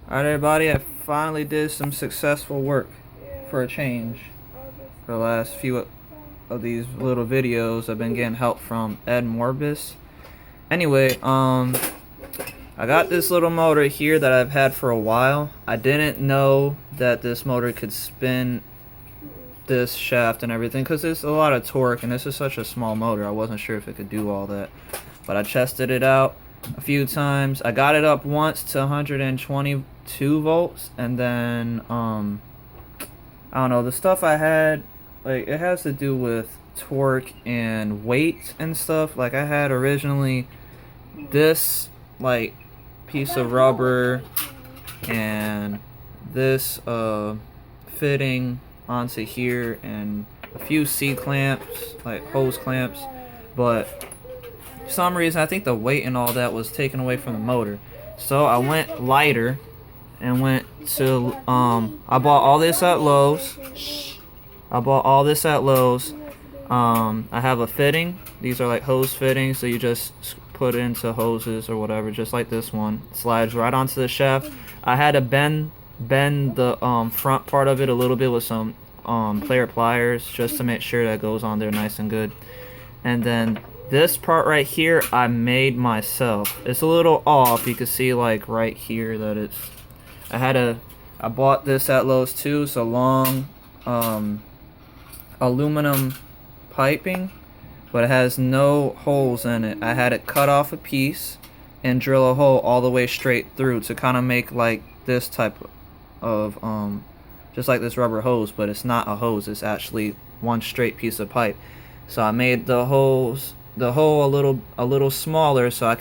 Alright everybody, I finally did some successful work for a change. For the last few of these little videos, I've been getting help from Ed Morbis. Anyway, I got this little motor here that I've had for a while. I didn't know that this motor could spin this shaft and everything because there's a lot of torque and this is such a small motor. I wasn't sure if it could do all that, but I tested it out a few times. I got it up once to 122 volts, and then I don't know, the stuff I had, like, it has to do with torque and weight and stuff. Like, I had originally this like piece of rubber and this fitting onto here and a few C-clamps, like hose clamps, but for some reason I think the weight and all that was taken away from the motor. So I went lighter and went to I bought all this at Lowe's. I have a fitting. These are like hose fittings, so you just put it into hoses or whatever, just like this one. It slides right onto the shaft. I had to bend the front part of it a little bit with some player pliers just to make sure that goes on there nice and good. And then this part right here I made myself. It's a little off. You can see like right here that it's, I bought this at Lowe's too. It's a long aluminum piping, but it has no holes in it. I had it cut off a piece and drill a hole all the way straight through to kind of make like this type of just like this rubber hose, but it's not a hose, it's actually one straight piece of pipe. So I made the hole a little smaller, so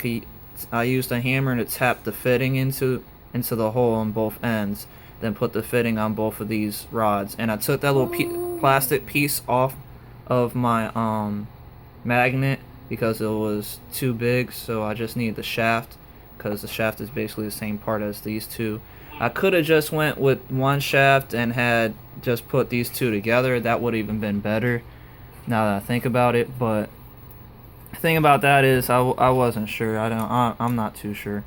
I used a hammer to tap the fitting into the hole on both ends, then put the fitting on both of these rods. And I took that little plastic piece off of my magnet because it was too big, so I just need the shaft, because the shaft is basically the same part as these two. I could have just went with one shaft and had just put these two together. That would have even been better now that I think about it. But the thing about that is I wasn't sure. I'm not too sure.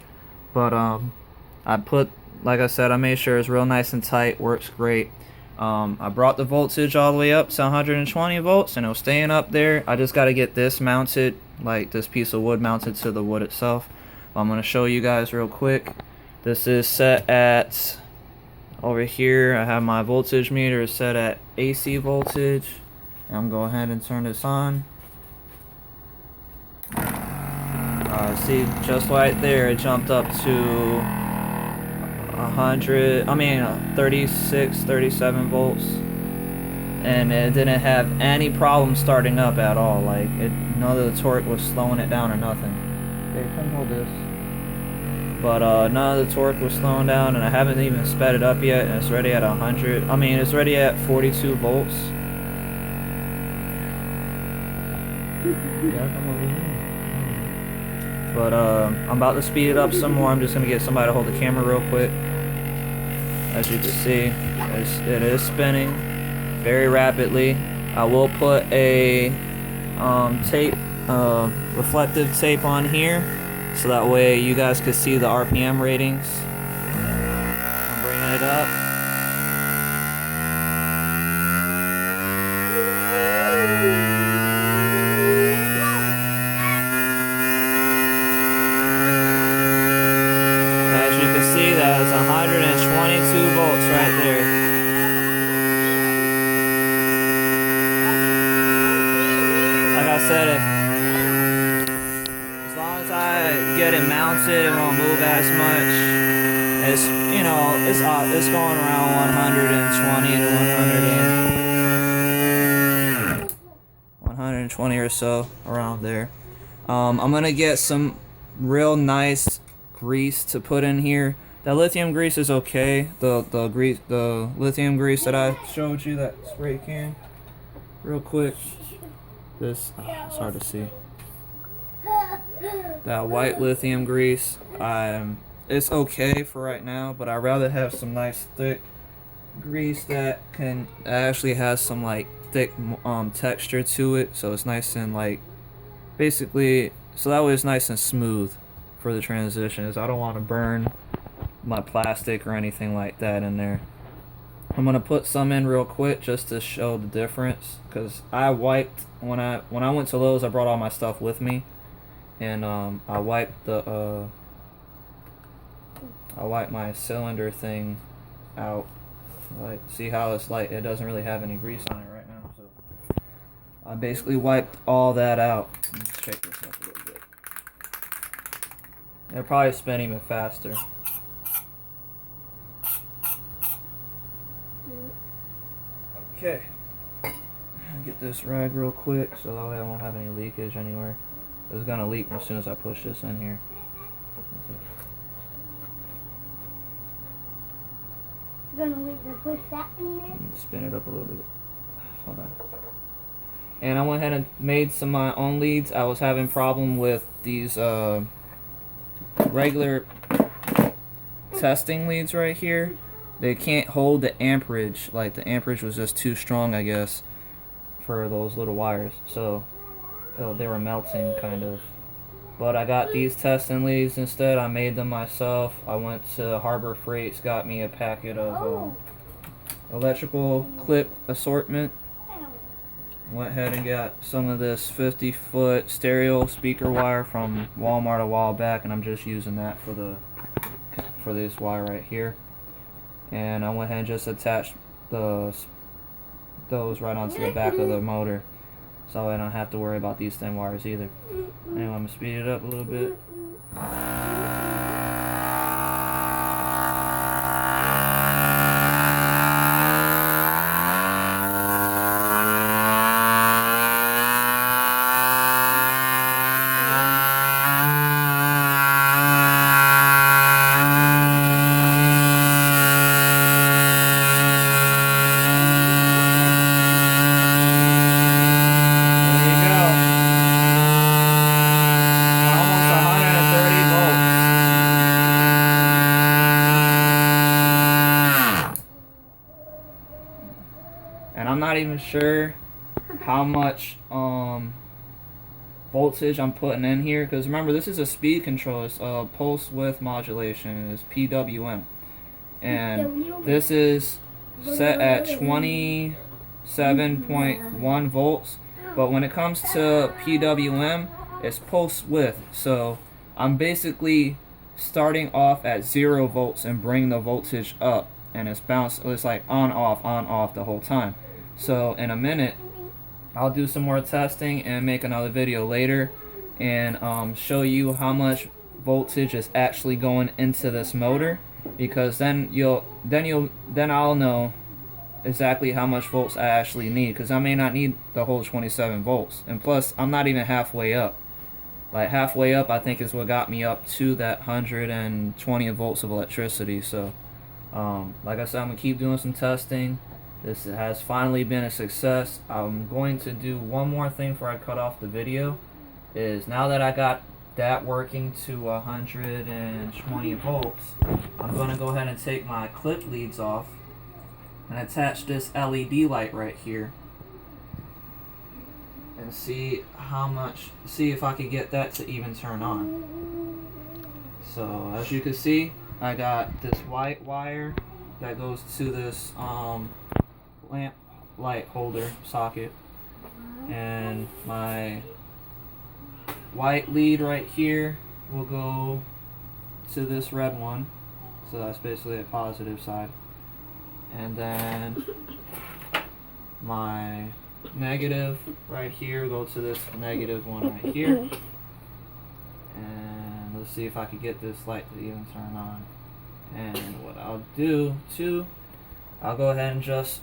But I put, like I said, I made sure it's real nice and tight. Works great. I brought the voltage all the way up to 120 volts, and it was staying up there. I just got to get this mounted, like this piece of wood mounted to the wood itself. I'm going to show you guys real quick. This is set at, over here I have my voltage meter set at AC voltage. I'm going to go ahead and turn this on. See, just right there it jumped up to 36, 37 volts, and it didn't have any problem starting up at all. Like, none of the torque was slowing it down or nothing. Okay, come hold this. But none of the torque was slowing down, and I haven't even sped it up yet, and it's already at 100. It's already at 42 volts. Yeah, come over here. But I'm about to speed it up some more. I'm just gonna get somebody to hold the camera real quick. As you can see, it is spinning very rapidly. I will put a reflective tape on here, so that way you guys can see the RPM ratings. I'm bringing it up. As you can see, that is 122 volts right there. Like I said, as long as I get it mounted, it won't move as much. It's, it's going around 120 to 120 or so, around there. I'm gonna get some real nice grease to put in here. That lithium grease is okay. The lithium grease that I showed you, that spray can. Real quick, it's hard to see. That white lithium grease, it's okay for right now, but I'd rather have some nice thick grease that actually has some like thick texture to it, so it's nice and like, basically, so that way it's nice and smooth for the transitions. I don't want to burn my plastic or anything like that in there. I'm gonna put some in real quick just to show the difference, because I wiped when I went to Lowe's. I brought all my stuff with me, and I wiped my cylinder thing out. Like, see how it's like it doesn't really have any grease on it right now. So I basically wiped all that out. Let's shake this up a little bit. It'll probably spin even faster. Okay. Get this rag real quick so that way I won't have any leakage anywhere. It's gonna leak as soon as I push this in here. You're gonna leave to push that in there? Spin it up a little bit. Hold on. And I went ahead and made some of my own leads. I was having problem with these regular testing leads right here. They can't hold the amperage. Like, the amperage was just too strong, I guess, for those little wires. So they were melting, kind of. But I got these testing leads instead. I made them myself. I went to Harbor Freight's, got me a packet of electrical clip assortment. Went ahead and got some of this 50-foot stereo speaker wire from Walmart a while back, and I'm just using that for this wire right here. And I went ahead and just attached those right onto the back of the motor, so I don't have to worry about these thin wires either. Anyway, I'm gonna speed it up a little bit. And I'm not even sure how much voltage I'm putting in here, because remember, this is a speed control. It's pulse width modulation. It's PWM, and this is set at 27.1 volts. But when it comes to PWM, it's pulse width. So I'm basically starting off at 0 volts and bring the voltage up, and it's like on off the whole time. So in a minute I'll do some more testing and make another video later and show you how much voltage is actually going into this motor, because then I'll know exactly how much volts I actually need, because I may not need the whole 27 volts. And plus, I'm not even halfway up. Like, halfway up I think is what got me up to that 120 volts of electricity. So like I said, I'm gonna keep doing some testing. This has finally been a success. I'm going to do one more thing before I cut off the video. Is now that I got that working to 120 volts, I'm going to go ahead and take my clip leads off and attach this LED light right here and see if I can get that to even turn on. So as you can see, I got this white wire that goes to this lamp light holder socket, and my white lead right here will go to this red one, so that's basically a positive side, and then my negative right here go to this negative one right here. And let's see if I can get this light to even turn on. And what I'll do too, I'll go ahead and just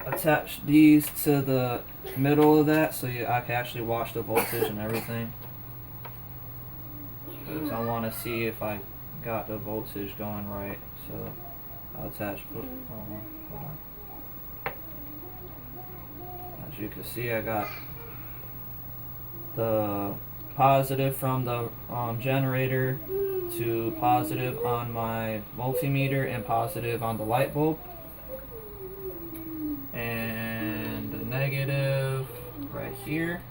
attach these to the middle of that so I can actually watch the voltage and everything, because I want to see if I got the voltage going right. So I'll attach, hold on. As you can see, I got the positive from the generator to positive on my multimeter and positive on the light bulb, and the negative right here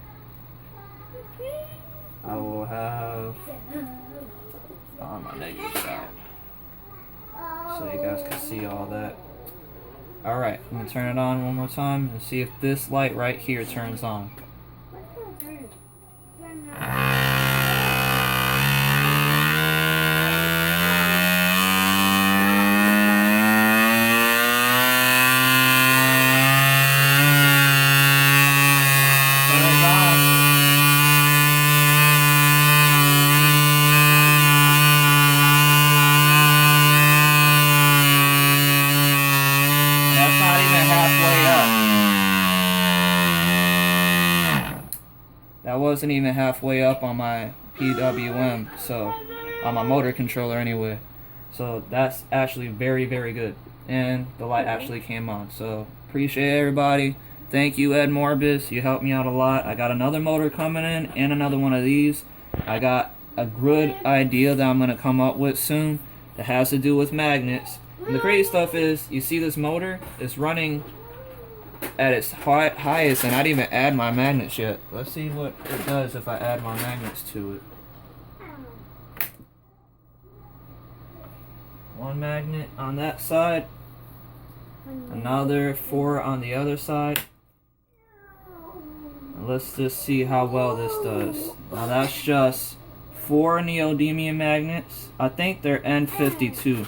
I will have on my negative side. so you guys can see all that. Alright, I'm gonna turn it on one more time and see if this light right here turns on. That wasn't even halfway up on my PWM, so on my motor controller anyway. So that's actually very, very good. And the light actually came on. So appreciate everybody. Thank you, Ed Morbis. You helped me out a lot. I got another motor coming in and another one of these. I got a good idea that I'm going to come up with soon that has to do with magnets. And the crazy stuff is, you see this motor is running at its highest, and I didn't even add my magnets yet. Let's see what it does if I add my magnets to it. One magnet on that side, another 4 on the other side. And let's just see how well this does. Now that's just 4 neodymium magnets. I think they're N52.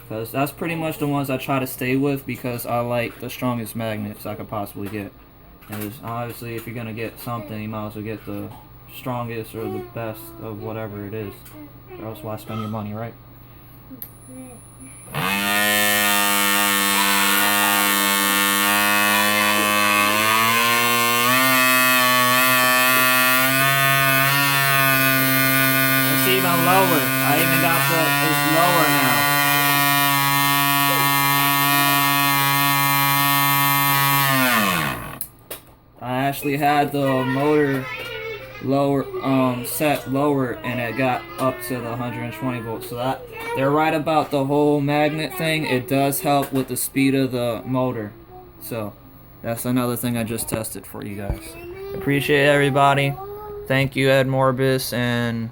Because that's pretty much the ones I try to stay with, because I like the strongest magnets I could possibly get. And obviously, if you're going to get something, you might as well get the strongest or the best of whatever it is. Or else why spend your money, right? It's even lower. I even got it's lower now. I actually had the motor lower, set lower, and it got up to the 120 volts. So that they're right about the whole magnet thing. It does help with the speed of the motor. So that's another thing I just tested for you guys. Appreciate everybody. Thank you, Ed Morbis, and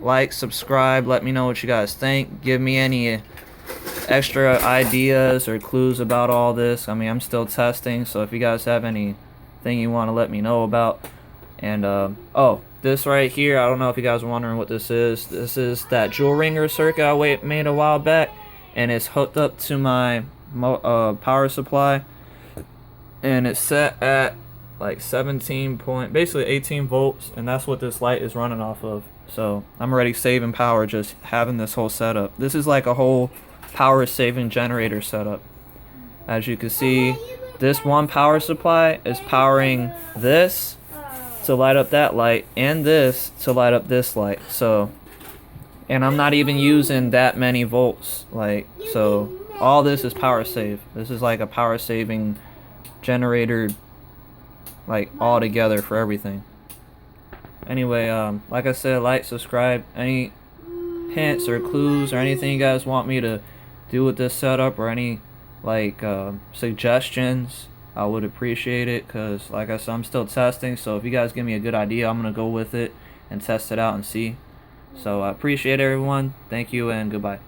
like, subscribe. Let me know what you guys think. Give me any extra ideas or clues about all this. I mean, I'm still testing, so if you guys have anything you want to let me know about. And oh, this right here, I don't know if you guys are wondering what this is. This is that jewel ringer circuit I made a while back, and it's hooked up to my power supply, and it's set at like basically 18 volts, and that's what this light is running off of. So I'm already saving power just having this whole setup. This is like a whole power saving generator setup. As you can see, this one power supply is powering this to light up that light, and this to light up this light. So, and I'm not even using that many volts, like, so all this is power save. This is like a power saving generator, like, all together for everything. Anyway, like I said, like, subscribe. Any hints or clues or anything you guys want me to do with this setup, or any like suggestions, I would appreciate it, because like I said, I'm still testing. So if you guys give me a good idea, I'm gonna go with it and test it out and see. So I appreciate everyone. Thank you and goodbye.